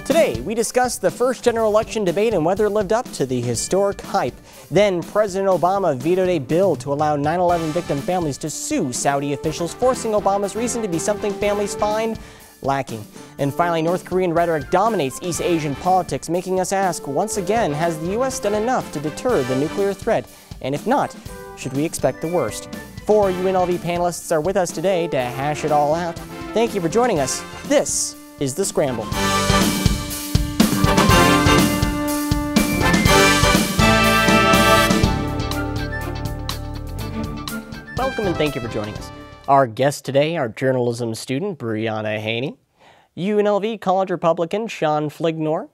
Today, we discuss the first general election debate and whether it lived up to the historic hype. Then, President Obama vetoed a bill to allow 9/11 victim families to sue Saudi officials, forcing Obama's reason to be something families find lacking. And finally, North Korean rhetoric dominates East Asian politics, making us ask, once again, has the U.S. done enough to deter the nuclear threat? And if not, should we expect the worst? 4 UNLV panelists are with us today to hash it all out. Thank you for joining us. This is The Scramble. Welcome and thank you for joining us. Our guests today are journalism student Briona Haney, UNLV College Republican Sean Flignor,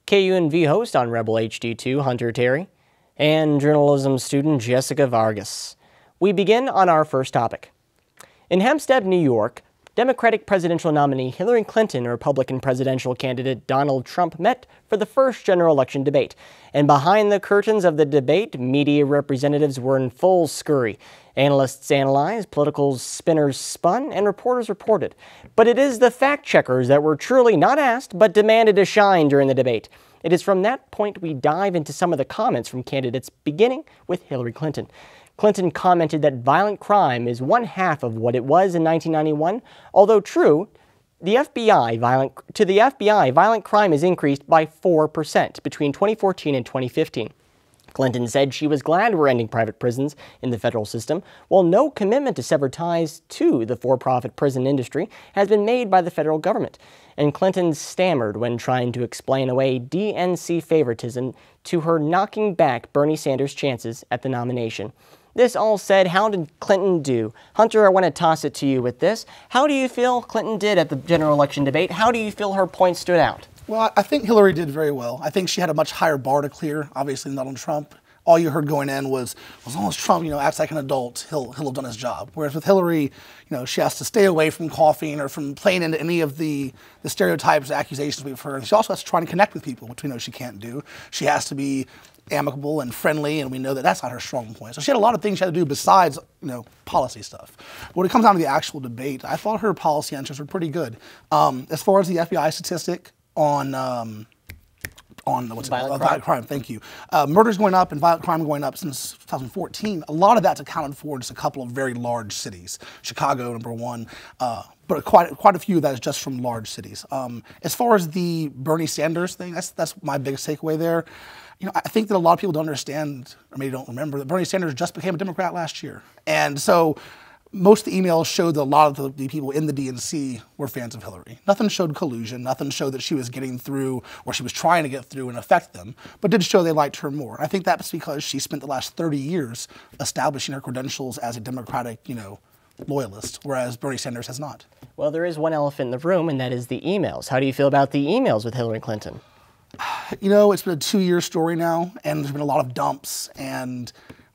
KUNV host on Rebel HD2 Hunter Terry, and journalism student Jessica Vargas. We begin on our first topic. In Hempstead, New York, Democratic presidential nominee Hillary Clinton and Republican presidential candidate Donald Trump met for the first general election debate. And behind the curtains of the debate, media representatives were in full scurry. Analysts analyzed, political spinners spun, and reporters reported. But it is the fact-checkers that were truly not asked, but demanded to shine during the debate. It is from that point we dive into some of the comments from candidates, beginning with Hillary Clinton. Clinton commented that violent crime is one half of what it was in 1991, although true, to the FBI, violent crime has increased by 4% between 2014 and 2015. Clinton said she was glad we're ending private prisons in the federal system, while no commitment to sever ties to the for-profit prison industry has been made by the federal government. And Clinton stammered when trying to explain away DNC favoritism to her knocking back Bernie Sanders' chances at the nomination. This all said, how did Clinton do? Hunter, I want to toss it to you with this. How do you feel Clinton did at the general election debate? How do you feel her points stood out? Well, I think Hillary did very well. I think she had a much higher bar to clear, obviously, than Donald Trump. All you heard going in was, as long as Trump, acts like an adult, he'll have done his job. Whereas with Hillary, she has to stay away from coughing or from playing into any of the stereotypes, accusations we've heard. She also has to try and connect with people, which we know she can't do. She has to be amicable and friendly, and we know that that's not her strong point. So she had a lot of things she had to do besides, policy stuff. When it comes down to the actual debate, I thought her policy answers were pretty good. As far as the FBI statistic on violent crime. Thank you. Murders going up and violent crime going up since 2014. A lot of that's accounted for in just a couple of very large cities. Chicago, number one, but quite a few of that is just from large cities. As far as the Bernie Sanders thing, that's my biggest takeaway there. I think that a lot of people don't understand, or maybe don't remember, that Bernie Sanders just became a Democrat last year. And so most of the emails showed that a lot of the people in the DNC were fans of Hillary. Nothing showed collusion. Nothing showed that she was getting through or she was trying to get through and affect them, but did show they liked her more. I think that's because she spent the last 30 years establishing her credentials as a Democratic, loyalist, whereas Bernie Sanders has not. Well, there is one elephant in the room, and that is the emails. How do you feel about the emails with Hillary Clinton? It's been a 2-year story now, and there's been a lot of dumps, and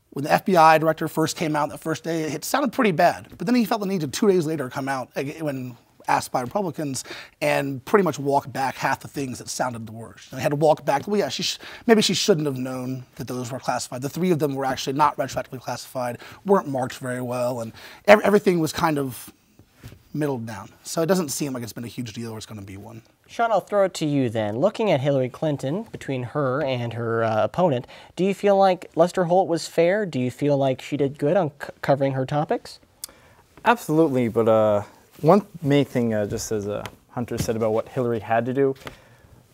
when the FBI director first came out that first day, it sounded pretty bad. But then he felt the need to 2 days later come out when asked by Republicans and pretty much walk back half the things that sounded the worst. He had to walk back. Well, yeah, maybe she shouldn't have known that those were classified. The 3 of them were actually not retroactively classified, weren't marked very well, and everything was kind of middled down. So it doesn't seem like it's been a huge deal or it's going to be one. Sean, I'll throw it to you then. Looking at Hillary Clinton, between her and her opponent, do you feel like Lester Holt was fair? Do you feel like she did good on covering her topics? Absolutely, but one main thing, just as Hunter said about what Hillary had to do,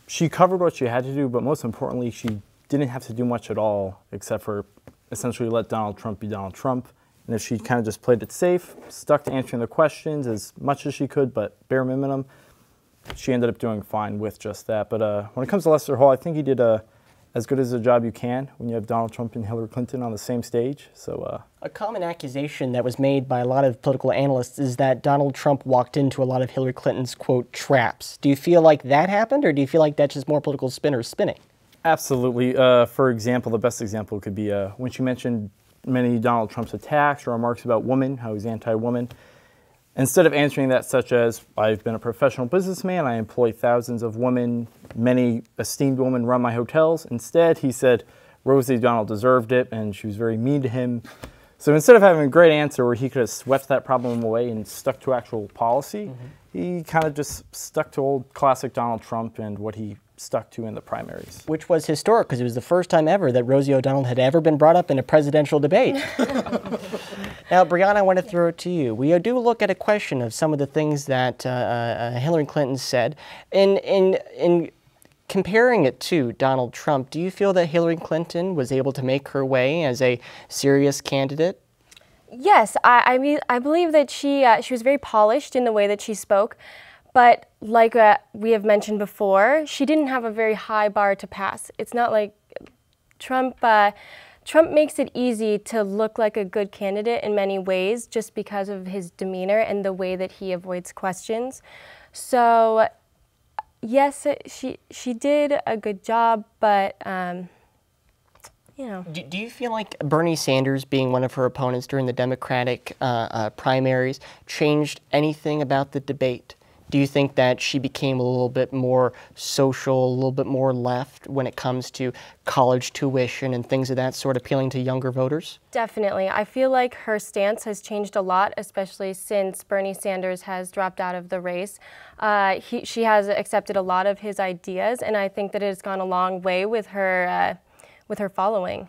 she covered what she had to do, but most importantly, she didn't have to do much at all except for essentially let Donald Trump be Donald Trump. And if she kind of just played it safe, stuck to answering the questions as much as she could, but bare minimum, she ended up doing fine with just that. But when it comes to Lester Holt, I think he did as good as a job you can when you have Donald Trump and Hillary Clinton on the same stage. So a common accusation that was made by a lot of political analysts is that Donald Trump walked into a lot of Hillary Clinton's, quote, traps. Do you feel like that happened, or do you feel like that's just more political spinners spinning? Absolutely. For example, the best example could be when she mentioned many Donald Trump's attacks or remarks about women, how he's anti-woman. Instead of answering that such as, I've been a professional businessman, I employ thousands of women, many esteemed women run my hotels. Instead, he said Rosie O'Donnell deserved it and she was very mean to him. So instead of having a great answer where he could have swept that problem away and stuck to actual policy, he kind of just stuck to old classic Donald Trump and what he stuck to in the primaries. Which was historic, because it was the first time ever that Rosie O'Donnell had ever been brought up in a presidential debate. Now, Briona, I want to throw it to you. We do look at a question of some of the things that Hillary Clinton said. In comparing it to Donald Trump, do you feel that Hillary Clinton was able to make her way as a serious candidate? Yes, I mean, I believe that she was very polished in the way that she spoke, but like we have mentioned before, she didn't have a very high bar to pass. It's not like Trump. Trump makes it easy to look like a good candidate in many ways just because of his demeanor and the way that he avoids questions. So, yes, she did a good job, but. You know. Do you feel like Bernie Sanders being one of her opponents during the Democratic primaries changed anything about the debate? Do you think that she became a little bit more social, a little bit more left when it comes to college tuition and things of that sort, appealing to younger voters? Definitely. I feel like her stance has changed a lot, especially since Bernie Sanders has dropped out of the race. She has accepted a lot of his ideas, and I think that it has gone a long way with her following.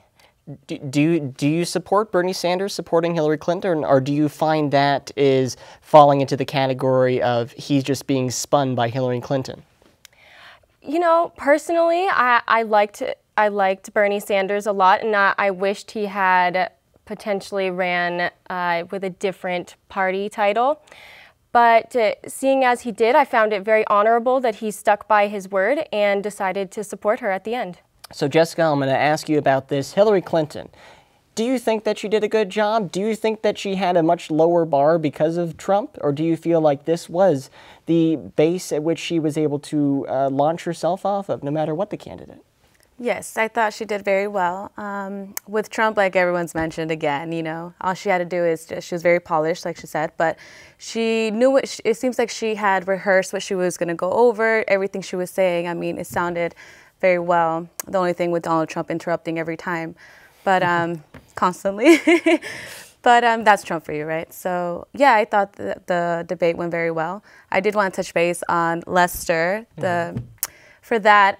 Do you support Bernie Sanders supporting Hillary Clinton, or do you find that is falling into the category of he's just being spun by Hillary Clinton? You know, personally, I liked Bernie Sanders a lot, and I wished he had potentially ran with a different party title. But seeing as he did, I found it very honorable that he stuck by his word and decided to support her at the end. So, Jessica, I'm going to ask you about this. Hillary Clinton, do you think that she did a good job? Do you think that she had a much lower bar because of Trump? Or do you feel like this was the base at which she was able to launch herself off of, no matter what the candidate? Yes, I thought she did very well. With Trump, like everyone's mentioned again, you know, all she had to do is she was very polished, like she said, but she knew what, it seems like she had rehearsed what she was going to go over, everything she was saying. I mean, it sounded very well. The only thing with Donald Trump interrupting every time, but constantly. But that's Trump for you, right? So yeah, I thought the debate went very well. I did want to touch base on Lester. For that,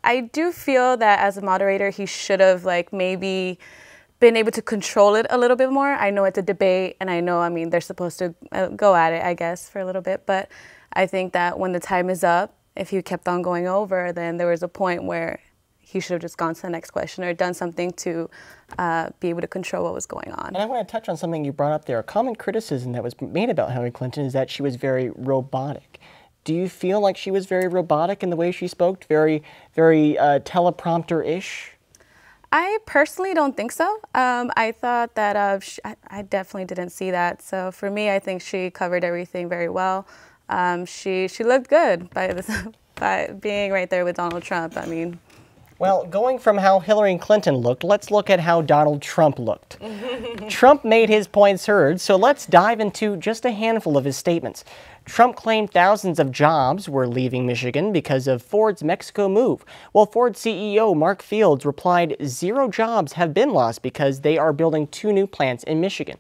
I do feel that as a moderator, he should have maybe been able to control it a little bit more. I know it's a debate, and I know, I mean, they're supposed to go at it, I guess, for a little bit. But I think that when the time is up, if he kept on going over, then there was a point where he should have just gone to the next question or done something to be able to control what was going on. And I want to touch on something you brought up there. A common criticism that was made about Hillary Clinton is that she was very robotic. Do you feel like she was very robotic in the way she spoke, very teleprompter-ish? I personally don't think so. I thought that I definitely didn't see that. So for me, I think she covered everything very well. She looked good by being right there with Donald Trump. I mean. Well, going from how Hillary Clinton looked, let's look at how Donald Trump looked. Trump made his points heard, so let's dive into just a handful of his statements. Trump claimed thousands of jobs were leaving Michigan because of Ford's Mexico move, while Ford CEO Mark Fields replied 0 jobs have been lost because they are building 2 new plants in Michigan.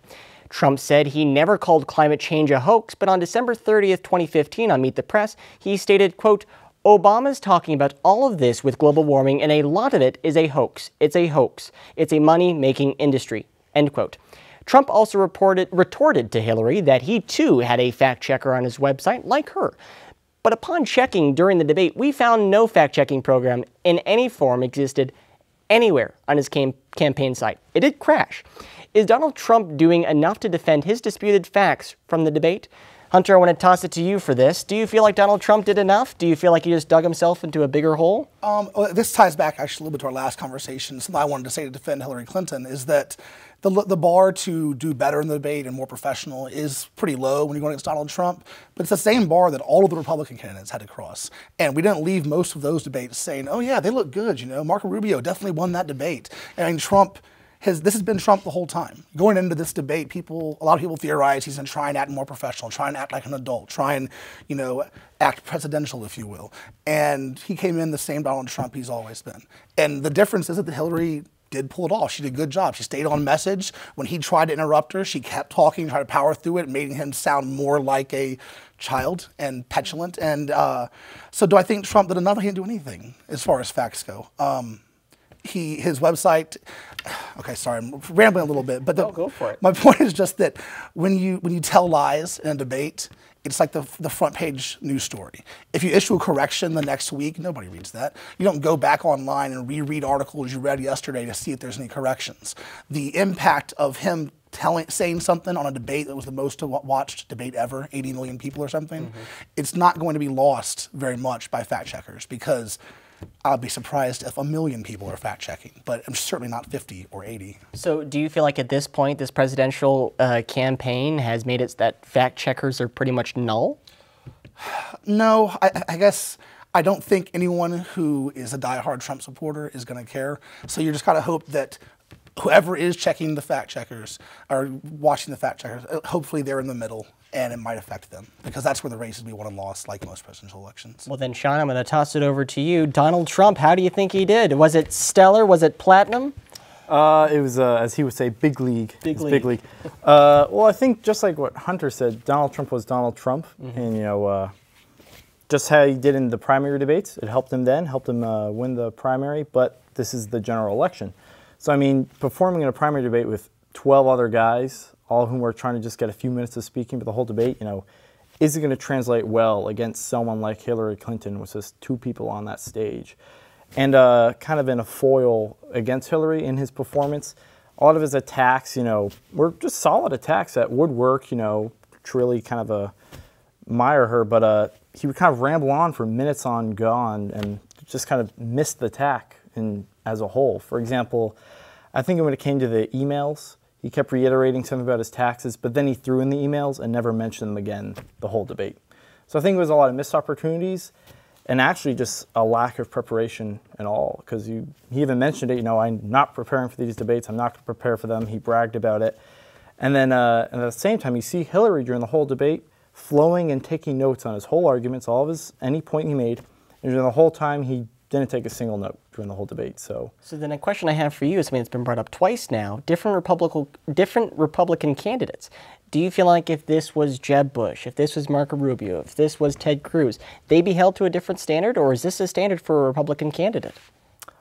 Trump said he never called climate change a hoax, but on December 30th, 2015 on Meet the Press, he stated, quote, Obama's talking about all of this with global warming, and a lot of it is a hoax. It's a hoax. It's a money-making industry, end quote. Trump also retorted to Hillary that he too had a fact-checker on his website, like her. But upon checking during the debate, we found no fact-checking program in any form existed anywhere on his campaign site. It did crash. Is Donald Trump doing enough to defend his disputed facts from the debate? Hunter, I want to toss it to you for this. Do you feel like Donald Trump did enough? Do you feel like he just dug himself into a bigger hole? This ties back actually a little bit to our last conversation. Something I wanted to say to defend Hillary Clinton is that the bar to do better in the debate and more professional is pretty low when you're going against Donald Trump, but it's the same bar that all of the Republican candidates had to cross. And we didn't leave most of those debates saying, oh yeah, they look good, you know, Marco Rubio definitely won that debate. And I mean, this has been Trump the whole time. Going into this debate, a lot of people theorize he's going to try and act more professional, try and act like an adult, try and, you know, act presidential, if you will. And he came in the same Donald Trump he's always been. And the difference is that Hillary did pull it off. She did a good job. She stayed on message. When he tried to interrupt her, she kept talking, tried to power through it, making him sound more like a child and petulant. And so do I think Trump did enough? He didn't do anything as far as facts go. His website, okay, sorry, I'm rambling a little bit, but go for it. My point is just that when you tell lies in a debate, it's like the front page news story. If you issue a correction the next week, nobody reads that. You don't go back online and reread articles you read yesterday to see if there's any corrections. The impact of him saying something on a debate that was the most watched debate ever, 80 million people or something, it's not going to be lost very much by fact checkers, because I'll be surprised if 1 million people are fact checking, but I'm certainly not 50 or 80. So do you feel like at this point, this presidential campaign has made it that fact checkers are pretty much null? No, I guess I don't think anyone who is a diehard Trump supporter is going to care. So you just got to hope that whoever is checking the fact checkers or watching the fact checkers, hopefully they're in the middle, and it might affect them, because that's where the races be won and lost, like most presidential elections. Well then, Sean, I'm going to toss it over to you. Donald Trump, how do you think he did? Was it stellar? Was it platinum? It was, as he would say, big league. Big league. Big league. Well, I think just like what Hunter said, Donald Trump was Donald Trump, and just how he did in the primary debates, it helped him then, helped him win the primary. But this is the general election, so I mean, performing in a primary debate with 12 other guys, all of whom were trying to just get a few minutes of speaking for the whole debate, is it going to translate well against someone like Hillary Clinton, with just 2 people on that stage? And kind of in a foil against Hillary in his performance, a lot of his attacks, were just solid attacks that would work, to really kind of admire her, but he would kind of ramble on for minutes on gone and just kind of miss the attack as a whole. For example, I think when it came to the emails, he kept reiterating something about his taxes, but then he threw in the emails and never mentioned them again the whole debate. So I think it was a lot of missed opportunities and actually just a lack of preparation at all, because he even mentioned it, I'm not preparing for these debates, I'm not going to prepare for them. He bragged about it. And then at the same time, you see Hillary during the whole debate flowing and taking notes on his whole arguments, any point he made, and during the whole time he didn't take a single note during the whole debate. So then a question I have for you is something that's been brought up twice now, different Republican candidates. Do you feel like if this was Jeb Bush, if this was Marco Rubio, if this was Ted Cruz, they'd be held to a different standard, or is this a standard for a Republican candidate?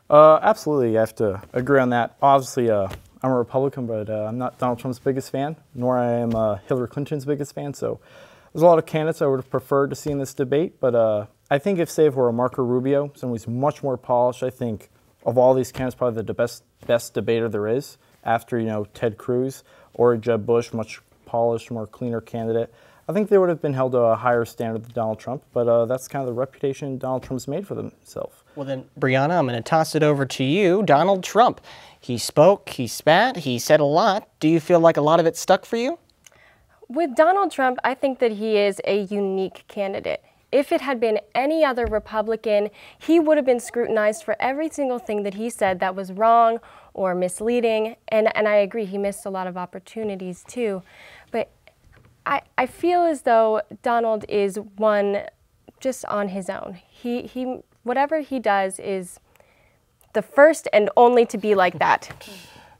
Absolutely, I have to agree on that. Obviously, I'm a Republican, but I'm not Donald Trump's biggest fan, nor I am Hillary Clinton's biggest fan. So there's a lot of candidates I would have preferred to see in this debate, but I think if, say, if we're a Marco Rubio, someone who's much more polished, I think of all these candidates, probably the best debater there is after, Ted Cruz, or Jeb Bush, much polished, more cleaner candidate. I think they would have been held to a higher standard than Donald Trump, but that's kind of the reputation Donald Trump's made for himself. Well then, Briona, I'm going to toss it over to you. Donald Trump, he spoke, he spat, he said a lot. Do you feel like a lot of it stuck for you? With Donald Trump, I think that he is a unique candidate. If it had been any other Republican, he would have been scrutinized for every single thing that he said that was wrong or misleading. And I agree, he missed a lot of opportunities too. But I feel as though Donald is one just on his own. He whatever he does is the first and only to be like that.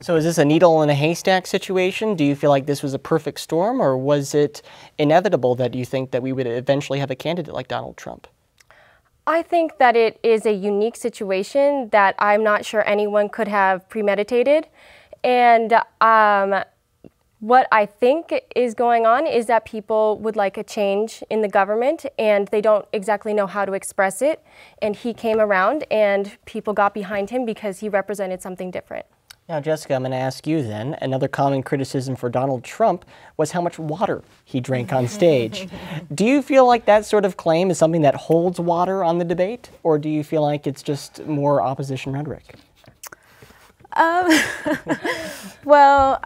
So is this a needle in a haystack situation? Do you feel like this was a perfect storm, or was it inevitable that you think that we would eventually have a candidate like Donald Trump? I think that it is a unique situation that I'm not sure anyone could have premeditated. And what I think is going on is that people would like a change in the government, and they don't exactly know how to express it. And he came around, and people got behind him because he represented something different. Now, Jessica, I'm going to ask you then. Another common criticism for Donald Trump was how much water he drank on stage. Do you feel like that sort of claim is something that holds water on the debate, or do you feel like it's just more opposition rhetoric? Well,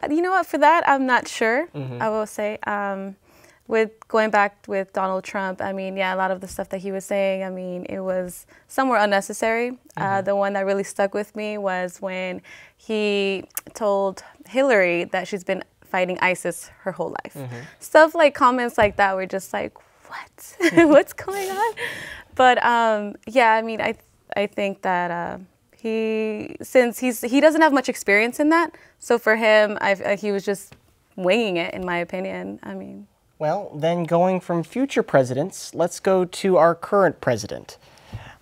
you know what? For that, I'm not sure. I will say. With going back with Donald Trump, I mean, yeah, a lot of the stuff that he was saying, I mean, it was somewhat unnecessary. The one that really stuck with me was when he told Hillary that she's been fighting ISIS her whole life. Stuff like comments like that were just like, what? What's going on? But yeah, I mean, I think that since he doesn't have much experience in that, so for him, he was just winging it, in my opinion. I mean. Well, then going from future presidents, let's go to our current president.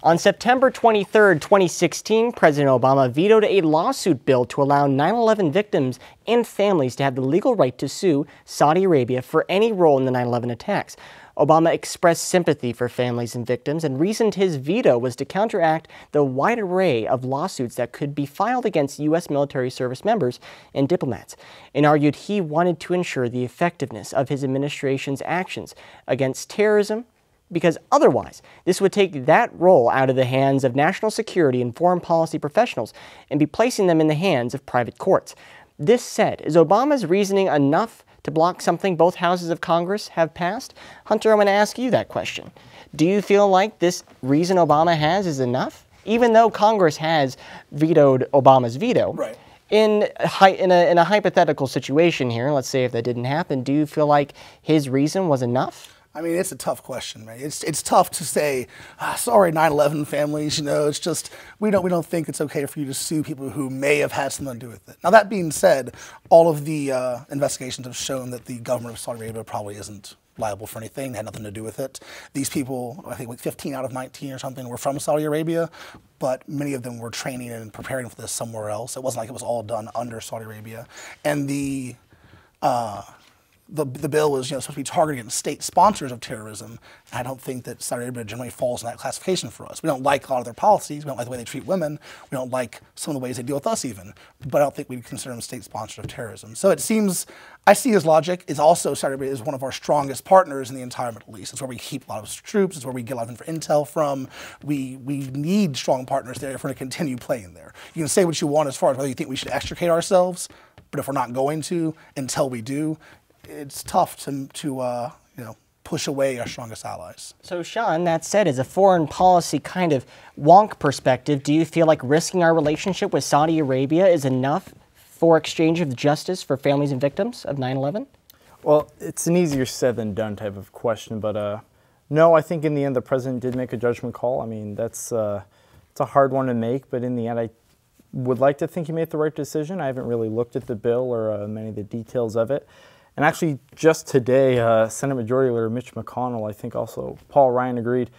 On September 23, 2016, President Obama vetoed a lawsuit bill to allow 9/11 victims and families to have the legal right to sue Saudi Arabia for any role in the 9/11 attacks. Obama expressed sympathy for families and victims and reasoned his veto was to counteract the wide array of lawsuits that could be filed against U.S. military service members and diplomats, and argued he wanted to ensure the effectiveness of his administration's actions against terrorism, because otherwise this would take that role out of the hands of national security and foreign policy professionals and be placing them in the hands of private courts. This said, is Obama's reasoning enough to block something both houses of Congress have passed? Hunter, I'm going to ask you that question. Do you feel like this reason Obama has is enough? Even though Congress has vetoed Obama's veto, Right. in a hypothetical situation here, let's say if that didn't happen, do you feel like his reason was enough? I mean, it's a tough question, man. It's tough to say, sorry, 9/11 families. You know, it's just we don't think it's okay for you to sue people who may have had something to do with it. Now that being said, all of the investigations have shown that the government of Saudi Arabia probably isn't liable for anything. They had nothing to do with it. These people, I think like 15 out of 19 or something, were from Saudi Arabia, but many of them were training and preparing for this somewhere else. It wasn't like it was all done under Saudi Arabia, and the bill was supposed to be targeting state sponsors of terrorism. And I don't think that Saudi Arabia generally falls in that classification for us. We don't like a lot of their policies. We don't like the way they treat women. We don't like some of the ways they deal with us even. But I don't think we'd consider them state sponsors of terrorism. So it seems, I see his logic. It's also Saudi Arabia is one of our strongest partners in the entire Middle East. It's where we keep a lot of troops. It's where we get a lot of intel from. We need strong partners there if we're going to continue playing there. You can say what you want as far as whether you think we should extricate ourselves, but if we're not going to until we do, it's tough to push away our strongest allies. So Sean, that said, as a foreign policy kind of wonk perspective, do you feel like risking our relationship with Saudi Arabia is enough for exchange of justice for families and victims of 9/11? Well, it's an easier said than done type of question, but no, I think in the end the president did make a judgment call. I mean, it's a hard one to make, but in the end I would like to think he made the right decision. I haven't really looked at the bill or many of the details of it. And actually, just today, Senate Majority Leader Mitch McConnell, I think also Paul Ryan agreed,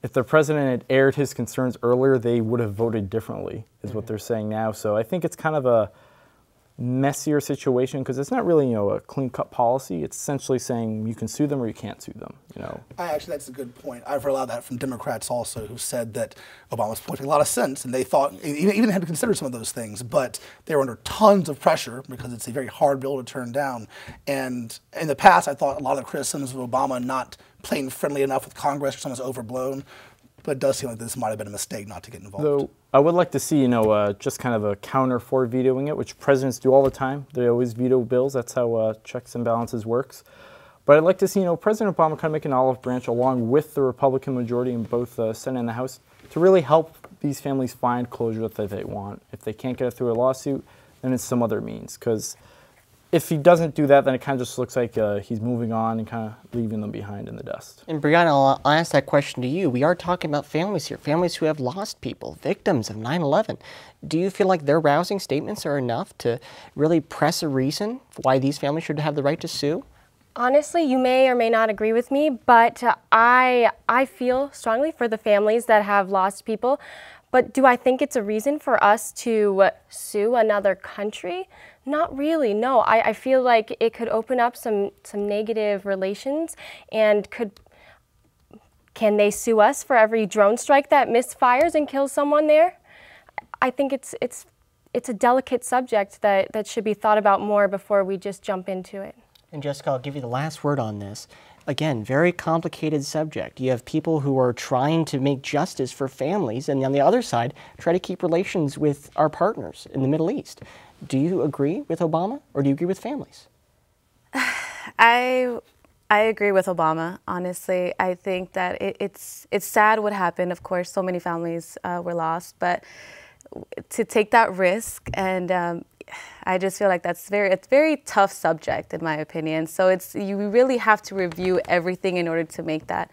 if the president had aired his concerns earlier, they would have voted differently, is what they're saying now. So I think it's kind of a messier situation because it's not really a clean-cut policy. It's essentially saying you can sue them or you can't sue them. Actually, that's a good point. I've heard a lot of that from Democrats also, who said that Obama was pointing a lot of sense, and they thought even had to consider some of those things, but they were under tons of pressure because it's a very hard bill to turn down. And in the past, I thought a lot of the criticisms of Obama not playing friendly enough with Congress or something was overblown. But it does seem like this might have been a mistake not to get involved. Though I would like to see, just kind of a counter for vetoing it, which presidents do all the time. They always veto bills. That's how checks and balances works. But I'd like to see, President Obama kind of make an olive branch along with the Republican majority in both the Senate and the House to really help these families find closure that they want. If they can't get it through a lawsuit, then it's some other means. Because if he doesn't do that, then it kind of just looks like he's moving on and kind of leaving them behind in the dust. And Briona, I'll ask that question to you. We are talking about families here, families who have lost people, victims of 9/11. Do you feel like their rousing statements are enough to really press a reason why these families should have the right to sue? Honestly, you may or may not agree with me, but I feel strongly for the families that have lost people. But do I think it's a reason for us to sue another country? Not really, no. I feel like it could open up some negative relations and can they sue us for every drone strike that misfires and kills someone there? I think it's a delicate subject that should be thought about more before we just jump into it. And Jessica, I'll give you the last word on this. Again, very complicated subject. You have people who are trying to make justice for families, and on the other side, try to keep relations with our partners in the Middle East. Do you agree with Obama, or do you agree with families? I agree with Obama, honestly. I think that it's sad what happened. Of course, so many families were lost, but to take that risk, and I just feel like it's a very tough subject in my opinion. So you really have to review everything in order to make that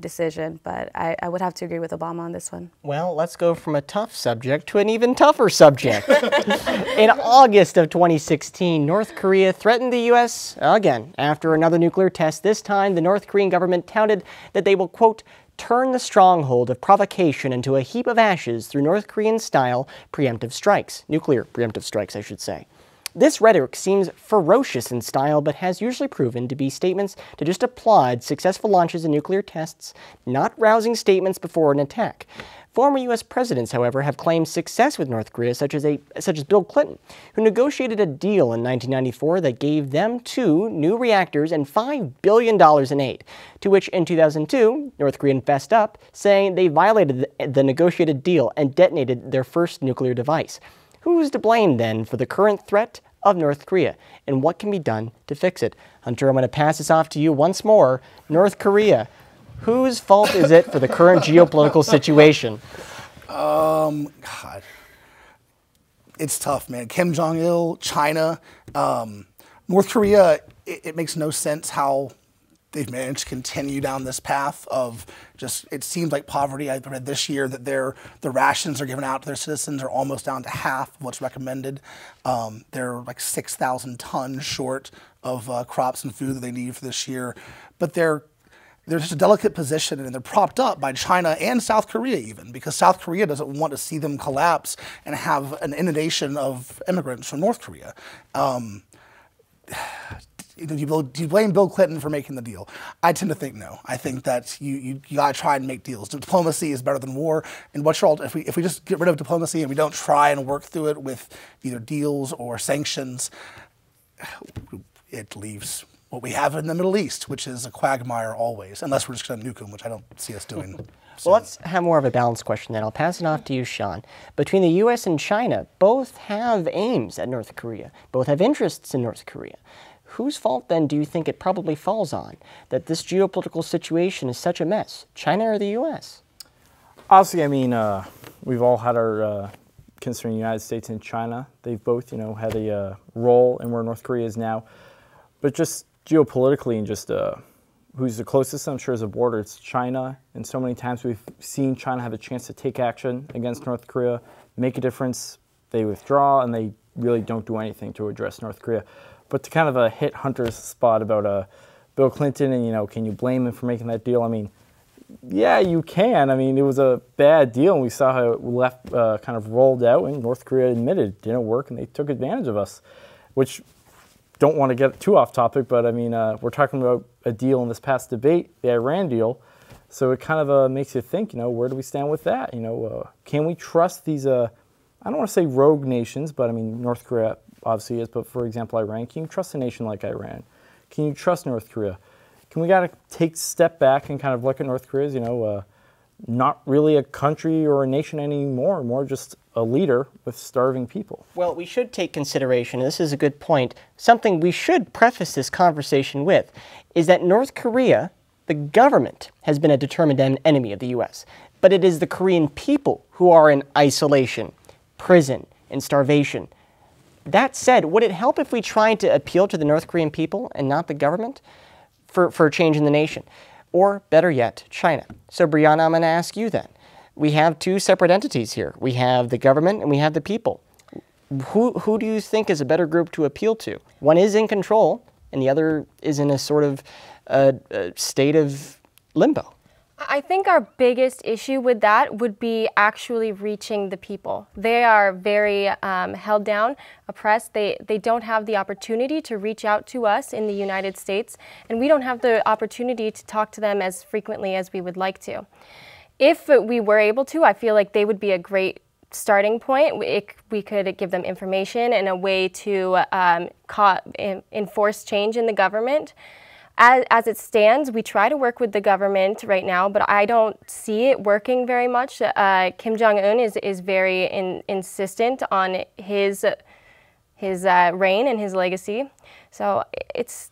decision. But I would have to agree with Obama on this one. Well, let's go from a tough subject to an even tougher subject. In August of 2016, North Korea threatened the U.S. again after another nuclear test. This time, the North Korean government touted that they will, quote, turn the stronghold of provocation into a heap of ashes through North Korean-style preemptive strikes. Nuclear preemptive strikes, I should say. This rhetoric seems ferocious in style, but has usually proven to be statements to just applaud successful launches and nuclear tests, not rousing statements before an attack. Former U.S. presidents, however, have claimed success with North Korea, such as Bill Clinton, who negotiated a deal in 1994 that gave them 2 new reactors and $5 billion in aid, to which in 2002, North Korea fessed up, saying they violated the negotiated deal and detonated their first nuclear device. Who's to blame, then, for the current threat of North Korea, and what can be done to fix it? Hunter, I'm going to pass this off to you once more. North Korea, whose fault is it for the current geopolitical situation? God, it's tough, man. Kim Jong-il, China, North Korea, it makes no sense how they've managed to continue down this path of just, it seems like poverty. I read this year that the rations are given out to their citizens are almost down to half of what's recommended. They're like 6,000 tons short of crops and food that they need for this year. But they're just a delicate position, and they're propped up by China and South Korea even, because South Korea doesn't want to see them collapse and have an inundation of immigrants from North Korea. Do you blame Bill Clinton for making the deal? I tend to think no. I think that you got to try and make deals. Diplomacy is better than war. And what's your if we just get rid of diplomacy and we don't try and work through it with either deals or sanctions, it leaves what we have in the Middle East, which is a quagmire always, unless we're just going to nuke them, which I don't see us doing. Well, let's have more of a balanced question then. I'll pass it off to you, Sean. Between the U.S. and China, both have aims at North Korea. Both have interests in North Korea. Whose fault, then, do you think it probably falls on that this geopolitical situation is such a mess, China or the U.S.? Honestly, I mean, we've all had our, concerning the United States and China, they've both, had a role in where North Korea is now. But just geopolitically and just who's the closest, I'm sure, is a border, it's China. And so many times we've seen China have a chance to take action against North Korea, make a difference, they withdraw, and they really don't do anything to address North Korea. But to kind of hit Hunter's spot about Bill Clinton and, can you blame him for making that deal? I mean, yeah, you can. I mean, it was a bad deal, and we saw how it left, kind of rolled out, and North Korea admitted it didn't work, and they took advantage of us, which don't want to get too off topic, but I mean, we're talking about a deal in this past debate, the Iran deal, so it kind of makes you think, where do we stand with that? Can we trust these, I don't want to say rogue nations, but I mean, North Korea obviously is, but for example, Iran, can you trust a nation like Iran? Can you trust North Korea? Can we got to take a step back and kind of look at North Korea as, not really a country or a nation anymore, more just a leader with starving people? Well, we should take consideration, and this is a good point, something we should preface this conversation with, is that North Korea, the government, has been a determined enemy of the U.S., but it is the Korean people who are in isolation, prison, and starvation. That said, would it help if we tried to appeal to the North Korean people and not the government for a change in the nation? Or, better yet, China. So, Briona, I'm going to ask you then. We have 2 separate entities here. We have the government and we have the people. Who do you think is a better group to appeal to? One is in control and the other is in a sort of state of limbo. I think our biggest issue with that would be actually reaching the people. They are very held down, oppressed. They don't have the opportunity to reach out to us in the United States, and we don't have the opportunity to talk to them as frequently as we would like to. If we were able to, I feel like they would be a great starting point. We could give them information and a way to enforce change in the government. As it stands, we try to work with the government right now, but I don't see it working very much. Kim Jong-un is very insistent on his reign and his legacy, so it's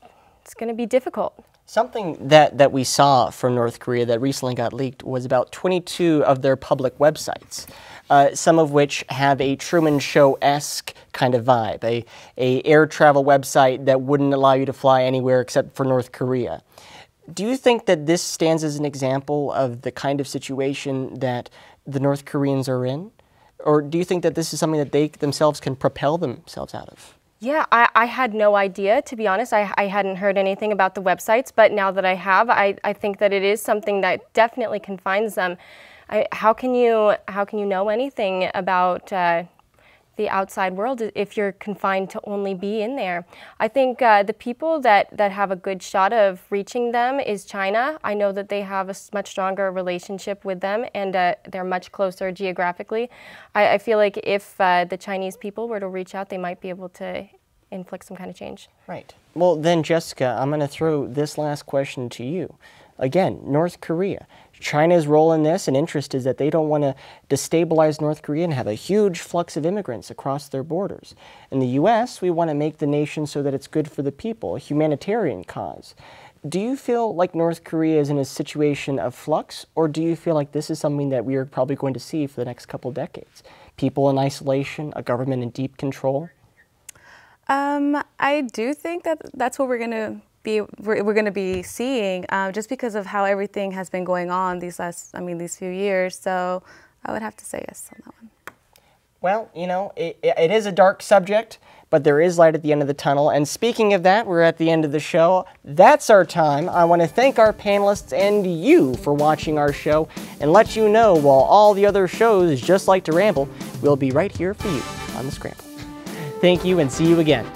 going to be difficult. Something that we saw from North Korea that recently got leaked was about 22 of their public websites, some of which have a Truman Show-esque kind of vibe, a air travel website that wouldn't allow you to fly anywhere except for North Korea. Do you think that this stands as an example of the kind of situation that the North Koreans are in? Or do you think that this is something that they themselves can propel themselves out of? Yeah, I had no idea, to be honest. I hadn't heard anything about the websites, but now that I have, I think that it is something that definitely confines them. How can you know anything about the outside world if you're confined to only be in there? I think the people that have a good shot of reaching them is China. I know that they have a much stronger relationship with them, and they're much closer geographically. I feel like if the Chinese people were to reach out, they might be able to inflict some kind of change. Right. Well, then, Jessica, I'm going to throw this last question to you. Again, North Korea. China's role in this and interest is that they don't want to destabilize North Korea and have a huge flux of immigrants across their borders. In the U.S., we want to make the nation so that it's good for the people, a humanitarian cause. Do you feel like North Korea is in a situation of flux, or do you feel like this is something that we are probably going to see for the next couple decades? People in isolation, a government in deep control? I do think that that's what we're going to be seeing, just because of how everything has been going on these few years. So I would have to say yes on that one. Well, you know, it is a dark subject, but there is light at the end of the tunnel. And speaking of that, we're at the end of the show. That's our time. I want to thank our panelists and you for watching our show, and let you know while all the other shows just like to ramble, we'll be right here for you on The Scramble. Thank you, and see you again.